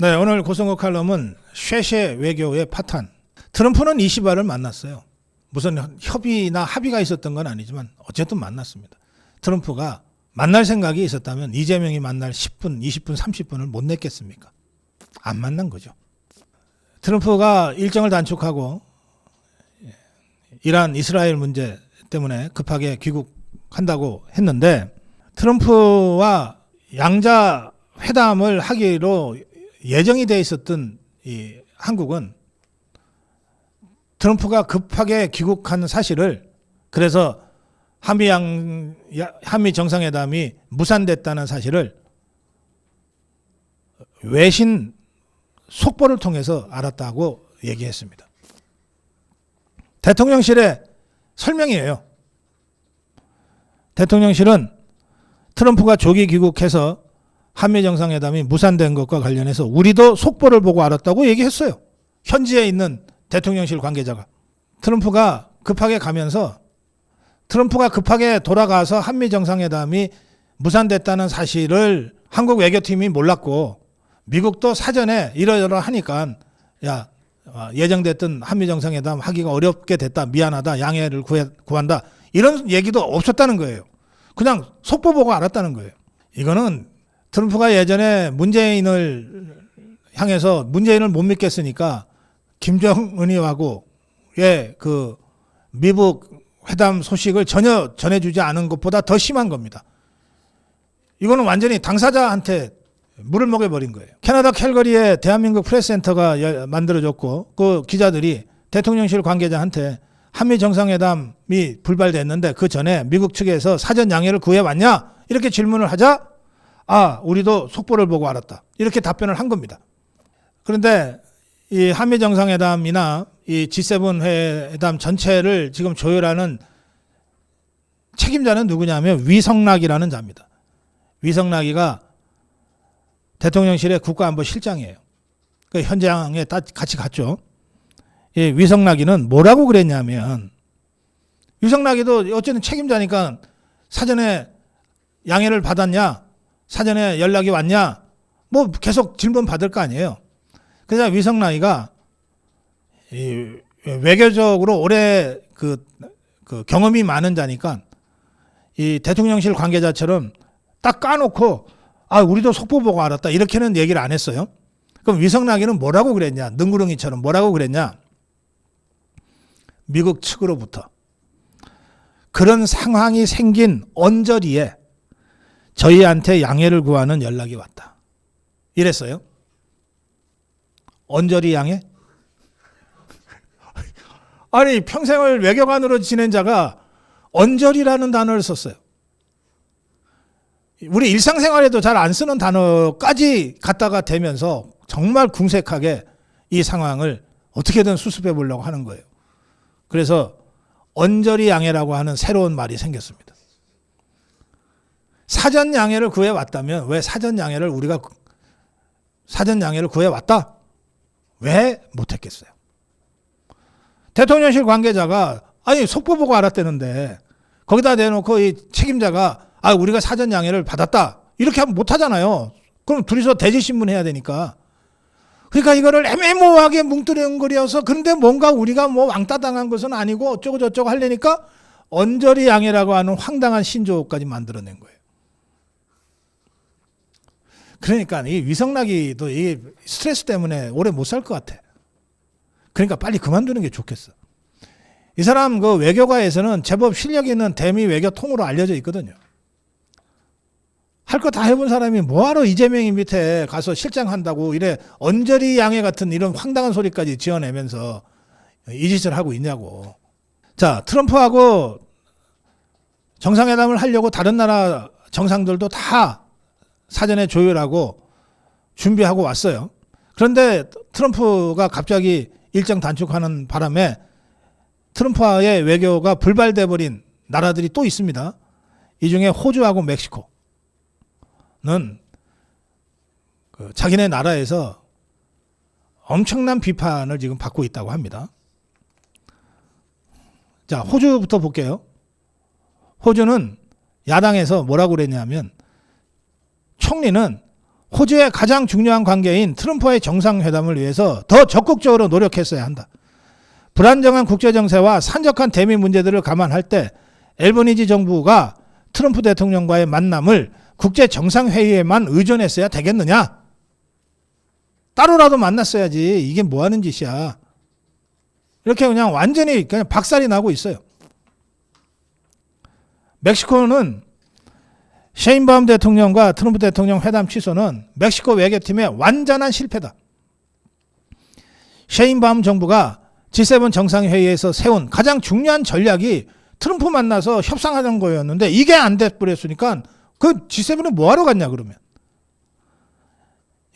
네, 오늘 고성호 칼럼은 쉐쉐 외교의 파탄. 트럼프는 이시바를 만났어요. 무슨 협의나 합의가 있었던 건 아니지만 어쨌든 만났습니다. 트럼프가 만날 생각이 있었다면 이재명이 만날 10분, 20분, 30분을 못 냈겠습니까? 안 만난 거죠. 트럼프가 일정을 단축하고 이란 이스라엘 문제 때문에 급하게 귀국한다고 했는데 트럼프와 양자 회담을 하기로 예정이 돼 있었던 이 한국은 트럼프가 급하게 귀국한 사실을, 그래서 한미 정상회담이 무산됐다는 사실을 외신 속보를 통해서 알았다고 얘기했습니다. 대통령실의 설명이에요. 대통령실은 트럼프가 조기 귀국해서 한미 정상회담이 무산된 것과 관련해서 우리도 속보를 보고 알았다고 얘기했어요. 현지에 있는 대통령실 관계자가. 트럼프가 급하게 돌아가서 한미 정상회담이 무산됐다는 사실을 한국 외교팀이 몰랐고 미국도 사전에 이러저러하니까 야, 예정됐던 한미 정상회담 하기가 어렵게 됐다, 미안하다, 양해를 구한다, 이런 얘기도 없었다는 거예요. 그냥 속보 보고 알았다는 거예요. 이거는 트럼프가 예전에 문재인을 향해서 문재인을 못 믿겠으니까 김정은이하고의 그 미국 회담 소식을 전혀 전해주지 않은 것보다 더 심한 겁니다. 이거는 완전히 당사자한테 물을 먹여버린 거예요. 캐나다 캘거리에 대한민국 프레스센터가 만들어졌고 그 기자들이 대통령실 관계자한테 한미 정상회담이 불발됐는데 그 전에 미국 측에서 사전 양해를 구해왔냐? 이렇게 질문을 하자 우리도 속보를 보고 알았다, 이렇게 답변을 한 겁니다. 그런데 이 한미 정상회담이나 이 G7 회담 전체를 지금 조율하는 책임자는 누구냐면 위성락이라는 자입니다. 위성락이가 대통령실의 국가안보실장이에요. 그 현장에 같이 갔죠. 이 위성락이는 뭐라고 그랬냐면, 위성락이도 어쨌든 책임자니까 사전에 양해를 받았냐, 사전에 연락이 왔냐, 뭐 계속 질문 받을 거 아니에요. 그래서 위성락이가 외교적으로 오래 그 경험이 많은 자니까 이 대통령실 관계자처럼 딱 까놓고 우리도 속보 보고 알았다, 이렇게는 얘기를 안 했어요. 그럼 위성락이는 뭐라고 그랬냐, 능구렁이처럼 뭐라고 그랬냐, 미국 측으로부터 그런 상황이 생긴 언저리에 저희한테 양해를 구하는 연락이 왔다, 이랬어요. 언저리 양해? 아니, 평생을 외교관으로 지낸 자가 언저리라는 단어를 썼어요. 우리 일상생활에도 잘 안 쓰는 단어까지 갖다가 대면서 정말 궁색하게 이 상황을 어떻게든 수습해 보려고 하는 거예요. 그래서 언저리 양해라고 하는 새로운 말이 생겼습니다. 사전 양해를 구해왔다면 왜 사전 양해를 구해왔다? 왜 못했겠어요? 대통령실 관계자가 속보 보고 알았다는데 거기다 대놓고 이 책임자가 우리가 사전 양해를 받았다, 이렇게 하면 못하잖아요. 그럼 둘이서 대지신문 해야 되니까. 그러니까 이거를 애매모호하게 뭉뚱그려서, 그런데 뭔가 우리가 뭐 왕따 당한 것은 아니고 어쩌고 저쩌고 하려니까 언저리 양해라고 하는 황당한 신조어까지 만들어낸 거예요. 그러니까 이 위성락이도 이 스트레스 때문에 오래 못 살 것 같아. 그러니까 빨리 그만두는 게 좋겠어. 이 사람 그 외교가에서는 제법 실력 있는 대미 외교통으로 알려져 있거든요. 할 거 다 해본 사람이 뭐하러 이재명이 밑에 가서 실장한다고 이래 언저리 양해 같은 이런 황당한 소리까지 지어내면서 이 짓을 하고 있냐고. 자, 트럼프하고 정상회담을 하려고 다른 나라 정상들도 다 사전에 조율하고 준비하고 왔어요. 그런데 트럼프가 갑자기 일정 단축하는 바람에 트럼프와의 외교가 불발돼 버린 나라들이 또 있습니다. 이 중에 호주하고 멕시코는 자기네 나라에서 엄청난 비판을 지금 받고 있다고 합니다. 자, 호주부터 볼게요. 호주는 야당에서 뭐라고 그랬냐면, 총리는 호주의 가장 중요한 관계인 트럼프와의 정상회담을 위해서 더 적극적으로 노력했어야 한다. 불안정한 국제정세와 산적한 대미 문제들을 감안할 때 앨버니지 정부가 트럼프 대통령과의 만남을 국제정상회의에만 의존했어야 되겠느냐? 따로라도 만났어야지. 이게 뭐 하는 짓이야. 이렇게 그냥 완전히 그냥 박살이 나고 있어요. 멕시코는 셰인바움 대통령과 트럼프 대통령 회담 취소는 멕시코 외교팀의 완전한 실패다. 셰인바움 정부가 G7 정상회의에서 세운 가장 중요한 전략이 트럼프 만나서 협상하는 거였는데 이게 안 돼버렸으니까 그 G7은 뭐하러 갔냐 그러면.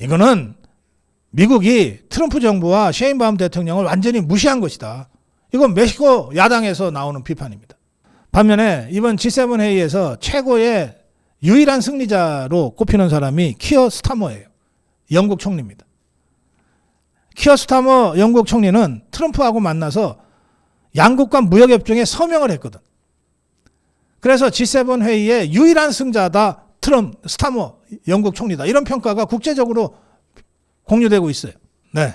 이거는 미국이 트럼프 정부와 셰인바움 대통령을 완전히 무시한 것이다. 이건 멕시코 야당에서 나오는 비판입니다. 반면에 이번 G7 회의에서 최고의 유일한 승리자로 꼽히는 사람이 키어 스타머예요. 영국 총리입니다. 키어 스타머 영국 총리는 트럼프하고 만나서 양국 간 무역협정에 서명을 했거든. 그래서 G7 회의의 유일한 승자다. 스타머 영국 총리다. 이런 평가가 국제적으로 공유되고 있어요. 네,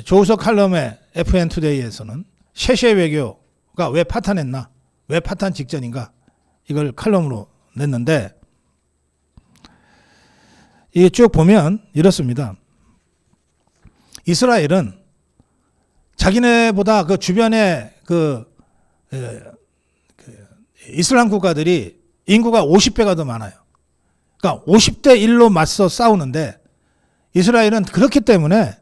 조우석 칼럼의 FN투데이에서는 셰셰 외교가 왜 파탄했나, 왜 파탄 직전인가 이걸 칼럼으로 냈는데 이게 쭉 보면 이렇습니다. 이스라엘은 자기네보다 그 주변에 이슬람 국가들이 인구가 50배가 더 많아요. 그러니까 50대 1로 맞서 싸우는데 이스라엘은 그렇기 때문에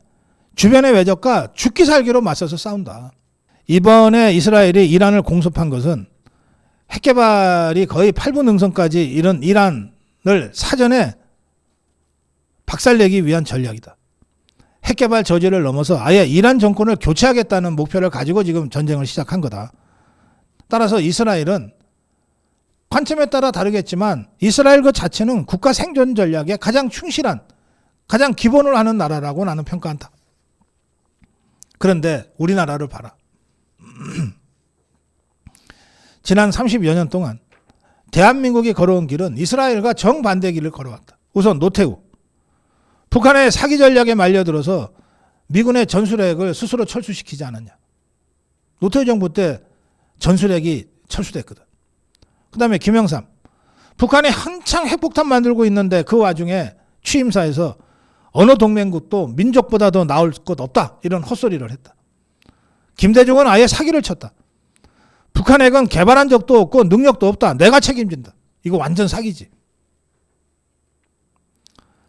주변의 외적과 죽기 살기로 맞서서 싸운다. 이번에 이스라엘이 이란을 공습한 것은 핵개발이 거의 8분 능선까지 이런 이란을 사전에 박살내기 위한 전략이다. 핵개발 저지를 넘어서 아예 이란 정권을 교체하겠다는 목표를 가지고 지금 전쟁을 시작한 거다. 따라서 이스라엘은 관점에 따라 다르겠지만 이스라엘 그 자체는 국가 생존 전략에 가장 충실한, 가장 기본을 하는 나라라고 나는 평가한다. 그런데 우리나라를 봐라. 지난 30여 년 동안 대한민국이 걸어온 길은 이스라엘과 정반대 길을 걸어왔다. 우선 노태우. 북한의 사기 전략에 말려들어서 미군의 전술핵을 스스로 철수시키지 않았냐. 노태우 정부 때 전술핵이 철수됐거든. 그 다음에 김영삼. 북한이 한창 핵폭탄 만들고 있는데 그 와중에 취임사에서 어느 동맹국도 민족보다 더 나을 것 없다. 이런 헛소리를 했다. 김대중은 아예 사기를 쳤다. 북한 핵은 개발한 적도 없고 능력도 없다. 내가 책임진다. 이거 완전 사기지.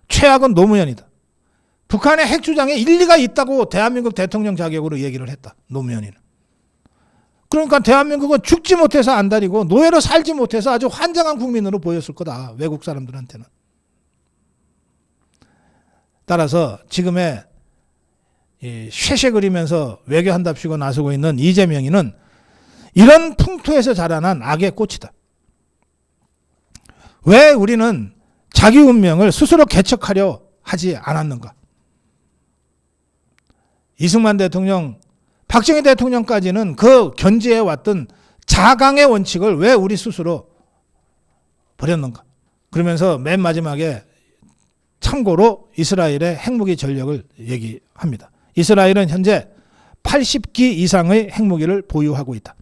최악은 노무현이다. 북한의 핵 주장에 일리가 있다고 대한민국 대통령 자격으로 얘기를 했다. 노무현이는. 그러니까 대한민국은 죽지 못해서 안달이고 노예로 살지 못해서 아주 환장한 국민으로 보였을 거다. 외국 사람들한테는. 따라서 지금의 쉐쉐 그리면서 외교한답시고 나서고 있는 이재명이는 이런 풍토에서 자라난 악의 꽃이다. 왜 우리는 자기 운명을 스스로 개척하려 하지 않았는가? 이승만 대통령, 박정희 대통령까지는 그 견지해 왔던 자강의 원칙을 왜 우리 스스로 버렸는가? 그러면서 맨 마지막에 참고로 이스라엘의 핵무기 전력을 얘기합니다. 이스라엘은 현재 80기 이상의 핵무기를 보유하고 있다.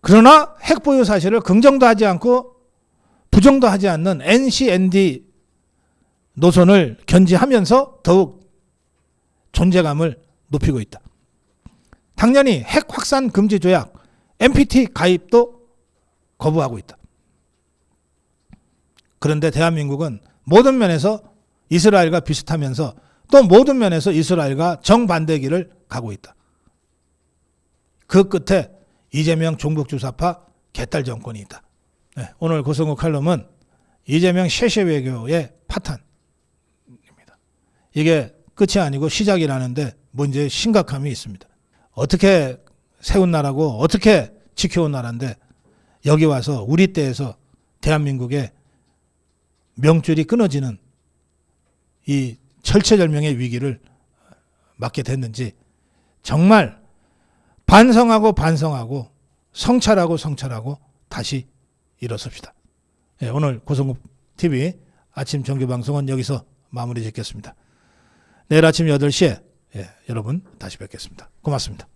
그러나 핵 보유 사실을 긍정도 하지 않고 부정도 하지 않는 NCND 노선을 견지하면서 더욱 존재감을 높이고 있다. 당연히 핵 확산 금지 조약 NPT 가입도 거부하고 있다. 그런데 대한민국은 모든 면에서 이스라엘과 비슷하면서 또 모든 면에서 이스라엘과 정반대 길을 가고 있다. 그 끝에 이재명 종북주사파 개딸 정권이 있다. 네, 오늘 고성국 칼럼은 이재명 쉐쉐 외교의 파탄입니다. 이게 끝이 아니고 시작이라는데 문제의 심각함이 있습니다. 어떻게 세운 나라고 어떻게 지켜온 나라인데 여기 와서 우리 때에서 대한민국의 명줄이 끊어지는 이 절체절명의 위기를 맞게 됐는지 정말 반성하고 성찰하고 다시 일어섭시다. 네, 오늘 고성국 TV 아침 정규방송은 여기서 마무리 짓겠습니다. 내일 아침 8시에 여러분 다시 뵙겠습니다. 고맙습니다.